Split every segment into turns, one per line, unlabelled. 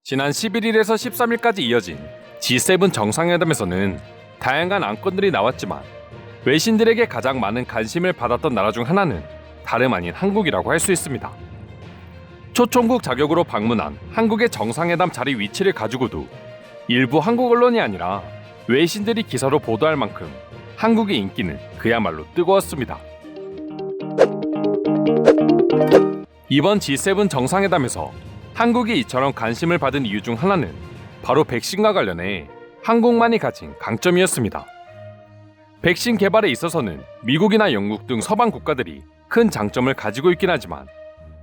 지난 11일에서 13일까지 이어진 G7 정상회담에서는 다양한 안건들이 나왔지만 외신들에게 가장 많은 관심을 받았던 나라 중 하나는 다름 아닌 한국이라고 할 수 있습니다. 초청국 자격으로 방문한 한국의 정상회담 자리 위치를 가지고도 일부 한국 언론이 아니라 외신들이 기사로 보도할 만큼 한국의 인기는 그야말로 뜨거웠습니다. 이번 G7 정상회담에서 한국이 이처럼 관심을 받은 이유 중 하나는 바로 백신과 관련해 한국만이 가진 강점이었습니다. 백신 개발에 있어서는 미국이나 영국 등 서방 국가들이 큰 장점을 가지고 있긴 하지만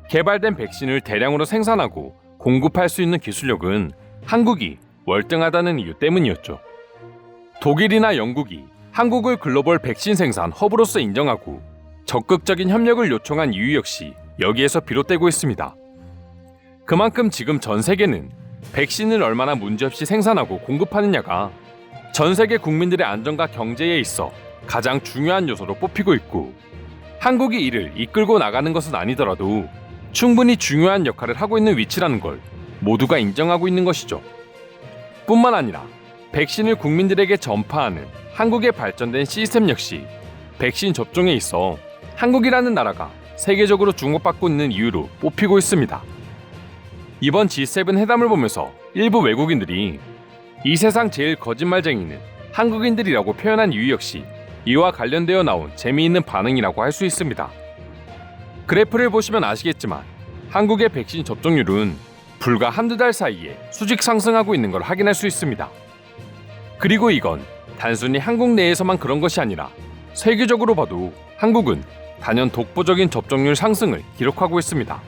개발된 백신을 대량으로 생산하고 공급할 수 있는 기술력은 한국이 월등하다는 이유 때문이었죠. 독일이나 영국이 한국을 글로벌 백신 생산 허브로서 인정하고 적극적인 협력을 요청한 이유 역시 여기에서 비롯되고 있습니다. 그만큼 지금 전 세계는 백신을 얼마나 문제없이 생산하고 공급하느냐가 전 세계 국민들의 안전과 경제에 있어 가장 중요한 요소로 뽑히고 있고, 한국이 이를 이끌고 나가는 것은 아니더라도 충분히 중요한 역할을 하고 있는 위치라는 걸 모두가 인정하고 있는 것이죠. 뿐만 아니라 백신을 국민들에게 전파하는 한국의 발전된 시스템 역시 백신 접종에 있어 한국이라는 나라가 세계적으로 주목받고 있는 이유로 뽑히고 있습니다. 이번 G7 회담을 보면서 일부 외국인들이 이 세상 제일 거짓말쟁이는 한국인들이라고 표현한 이유 역시 이와 관련되어 나온 재미있는 반응이라고 할 수 있습니다. 그래프를 보시면 아시겠지만 한국의 백신 접종률은 불과 한두 달 사이에 수직 상승하고 있는 걸 확인할 수 있습니다. 그리고 이건 단순히 한국 내에서만 그런 것이 아니라 세계적으로 봐도 한국은 단연 독보적인 접종률 상승을 기록하고 있습니다.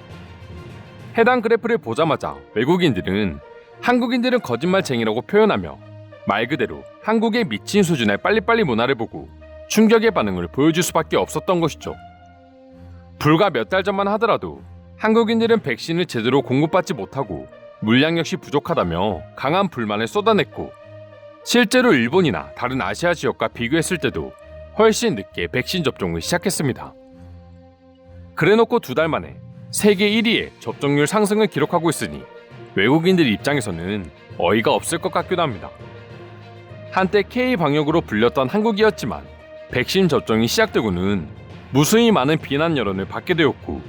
해당 그래프를 보자마자 외국인들은 한국인들은 거짓말쟁이라고 표현하며 말 그대로 한국의 미친 수준의 빨리빨리 문화를 보고 충격의 반응을 보여줄 수밖에 없었던 것이죠. 불과 몇 달 전만 하더라도 한국인들은 백신을 제대로 공급받지 못하고 물량 역시 부족하다며 강한 불만을 쏟아냈고, 실제로 일본이나 다른 아시아 지역과 비교했을 때도 훨씬 늦게 백신 접종을 시작했습니다. 그래놓고 두 달 만에 세계 1위의 접종률 상승을 기록하고 있으니 외국인들 입장에서는 어이가 없을 것 같기도 합니다. 한때 K-방역으로 불렸던 한국이었지만 백신 접종이 시작되고는 무수히 많은 비난 여론을 받게 되었고,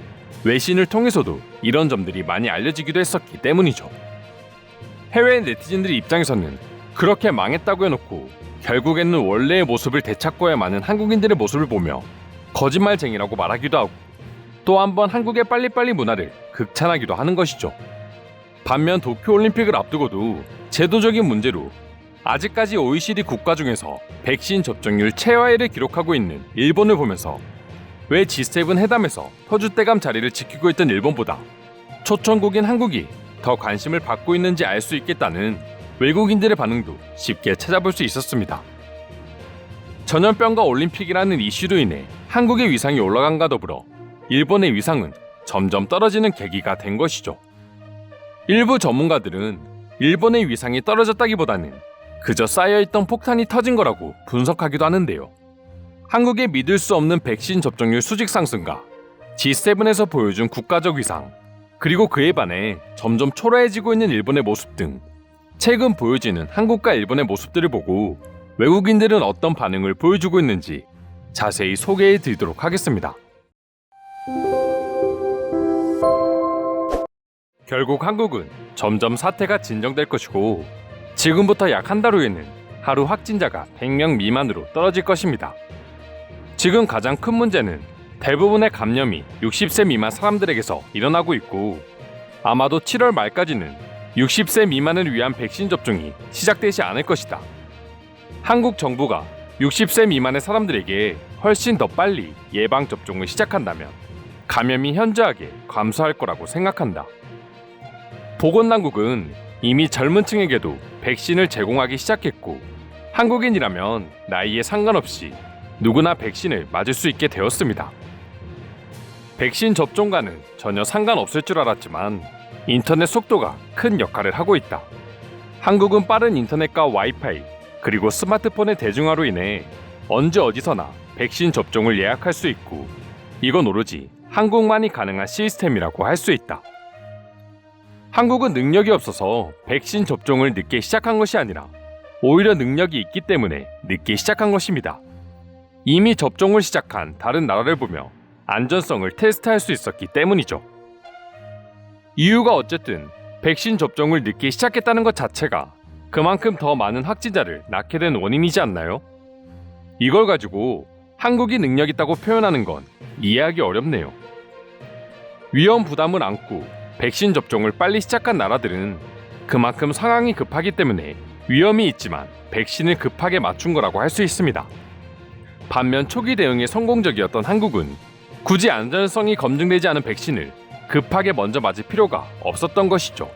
외신을 통해서도 이런 점들이 많이 알려지기도 했었기 때문이죠. 해외 네티즌들 입장에서는 그렇게 망했다고 해놓고 결국에는 원래의 모습을 되찾고야 마는 한국인들의 모습을 보며 거짓말쟁이라고 말하기도 하고, 또 한 번 한국의 빨리빨리 문화를 극찬하기도 하는 것이죠. 반면 도쿄올림픽을 앞두고도 제도적인 문제로 아직까지 OECD 국가 중에서 백신 접종률 최하위를 기록하고 있는 일본을 보면서 왜 G7 회담에서 터줏대감 자리를 지키고 있던 일본보다 초청국인 한국이 더 관심을 받고 있는지 알 수 있겠다는 외국인들의 반응도 쉽게 찾아볼 수 있었습니다. 전염병과 올림픽이라는 이슈로 인해 한국의 위상이 올라간과 더불어 일본의 위상은 점점 떨어지는 계기가 된 것이죠. 일부 전문가들은 일본의 위상이 떨어졌다기보다는 그저 쌓여있던 폭탄이 터진 거라고 분석하기도 하는데요. 한국의 믿을 수 없는 백신 접종률 수직 상승과 G7에서 보여준 국가적 위상, 그리고 그에 반해 점점 초라해지고 있는 일본의 모습 등 최근 보여지는 한국과 일본의 모습들을 보고 외국인들은 어떤 반응을 보여주고 있는지 자세히 소개해 드리도록 하겠습니다. 결국 한국은 점점 사태가 진정될 것이고, 지금부터 약 한 달 후에는 하루 확진자가 100명 미만으로 떨어질 것입니다. 지금 가장 큰 문제는 대부분의 감염이 60세 미만 사람들에게서 일어나고 있고, 아마도 7월 말까지는 60세 미만을 위한 백신 접종이 시작되지 않을 것이다. 한국 정부가 60세 미만의 사람들에게 훨씬 더 빨리 예방접종을 시작한다면 감염이 현저하게 감소할 거라고 생각한다. 보건당국은 이미 젊은 층에게도 백신을 제공하기 시작했고, 한국인이라면 나이에 상관없이 누구나 백신을 맞을 수 있게 되었습니다. 백신 접종과는 전혀 상관없을 줄 알았지만 인터넷 속도가 큰 역할을 하고 있다. 한국은 빠른 인터넷과 와이파이, 그리고 스마트폰의 대중화로 인해 언제 어디서나 백신 접종을 예약할 수 있고, 이건 오로지 한국만이 가능한 시스템이라고 할 수 있다. 한국은 능력이 없어서 백신 접종을 늦게 시작한 것이 아니라 오히려 능력이 있기 때문에 늦게 시작한 것입니다. 이미 접종을 시작한 다른 나라를 보며 안전성을 테스트할 수 있었기 때문이죠. 이유가 어쨌든 백신 접종을 늦게 시작했다는 것 자체가 그만큼 더 많은 확진자를 낳게 된 원인이지 않나요? 이걸 가지고 한국이 능력 있다고 표현하는 건 이해하기 어렵네요. 위험 부담을 안고 백신 접종을 빨리 시작한 나라들은 그만큼 상황이 급하기 때문에 위험이 있지만 백신을 급하게 맞춘 거라고 할 수 있습니다. 반면 초기 대응에 성공적이었던 한국은 굳이 안전성이 검증되지 않은 백신을 급하게 먼저 맞을 필요가 없었던 것이죠.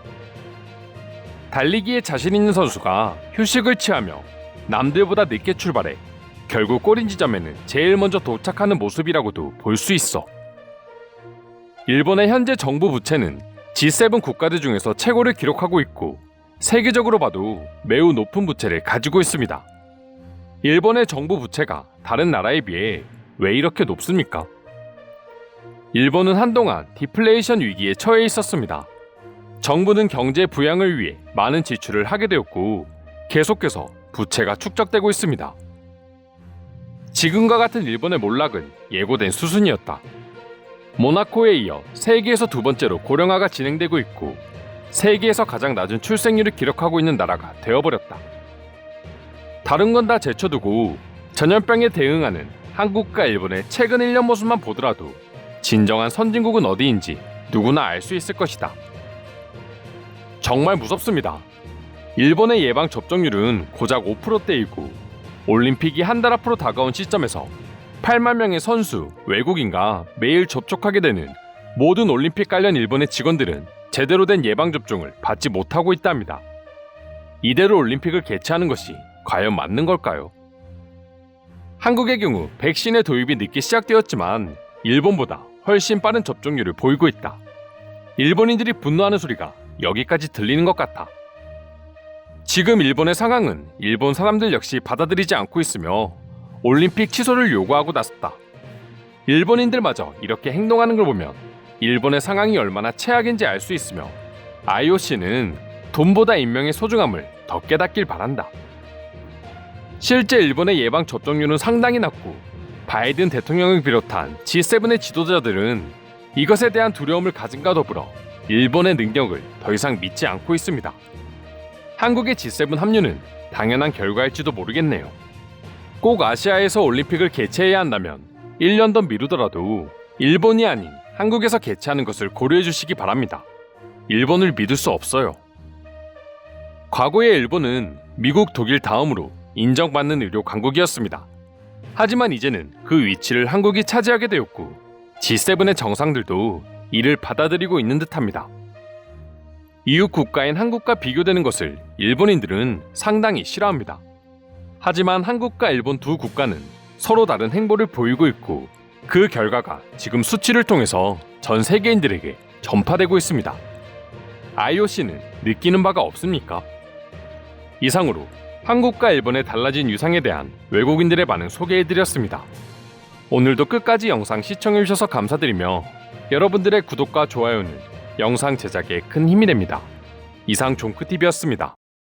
달리기에 자신 있는 선수가 휴식을 취하며 남들보다 늦게 출발해 결국 골인 지점에는 제일 먼저 도착하는 모습이라고도 볼 수 있어. 일본의 현재 정부 부채는 G7 국가들 중에서 최고를 기록하고 있고 세계적으로 봐도 매우 높은 부채를 가지고 있습니다. 일본의 정부 부채가 다른 나라에 비해 왜 이렇게 높습니까? 일본은 한동안 디플레이션 위기에 처해 있었습니다. 정부는 경제 부양을 위해 많은 지출을 하게 되었고 계속해서 부채가 축적되고 있습니다. 지금과 같은 일본의 몰락은 예고된 수순이었다. 모나코에 이어 세계에서 두 번째로 고령화가 진행되고 있고 세계에서 가장 낮은 출생률을 기록하고 있는 나라가 되어버렸다. 다른 건 다 제쳐두고 전염병에 대응하는 한국과 일본의 최근 1년 모습만 보더라도 진정한 선진국은 어디인지 누구나 알 수 있을 것이다. 정말 무섭습니다. 일본의 예방 접종률은 고작 5%대이고 올림픽이 한 달 앞으로 다가온 시점에서 8만 명의 선수, 외국인과 매일 접촉하게 되는 모든 올림픽 관련 일본의 직원들은 제대로 된 예방접종을 받지 못하고 있답니다. 이대로 올림픽을 개최하는 것이 과연 맞는 걸까요? 한국의 경우 백신의 도입이 늦게 시작되었지만 일본보다 훨씬 빠른 접종률을 보이고 있다. 일본인들이 분노하는 소리가 여기까지 들리는 것 같아. 지금 일본의 상황은 일본 사람들 역시 받아들이지 않고 있으며 올림픽 취소를 요구하고 나섰다. 일본인들마저 이렇게 행동하는 걸 보면 일본의 상황이 얼마나 최악인지 알 수 있으며 IOC는 돈보다 인명의 소중함을 더 깨닫길 바란다. 실제 일본의 예방 접종률은 상당히 낮고 바이든 대통령을 비롯한 G7의 지도자들은 이것에 대한 두려움을 가진과 더불어 일본의 능력을 더 이상 믿지 않고 있습니다. 한국의 G7 합류는 당연한 결과일지도 모르겠네요. 꼭 아시아에서 올림픽을 개최해야 한다면 1년 더 미루더라도 일본이 아닌 한국에서 개최하는 것을 고려해 주시기 바랍니다. 일본을 믿을 수 없어요. 과거에 일본은 미국, 독일 다음으로 인정받는 의료 강국이었습니다. 하지만 이제는 그 위치를 한국이 차지하게 되었고 G7의 정상들도 이를 받아들이고 있는 듯합니다. 이웃 국가인 한국과 비교되는 것을 일본인들은 상당히 싫어합니다. 하지만 한국과 일본 두 국가는 서로 다른 행보를 보이고 있고 그 결과가 지금 수치를 통해서 전 세계인들에게 전파되고 있습니다. IOC는 느끼는 바가 없습니까? 이상으로 한국과 일본의 달라진 유상에 대한 외국인들의 반응 소개해드렸습니다. 오늘도 끝까지 영상 시청해주셔서 감사드리며 여러분들의 구독과 좋아요는 영상 제작에 큰 힘이 됩니다. 이상 종크TV였습니다.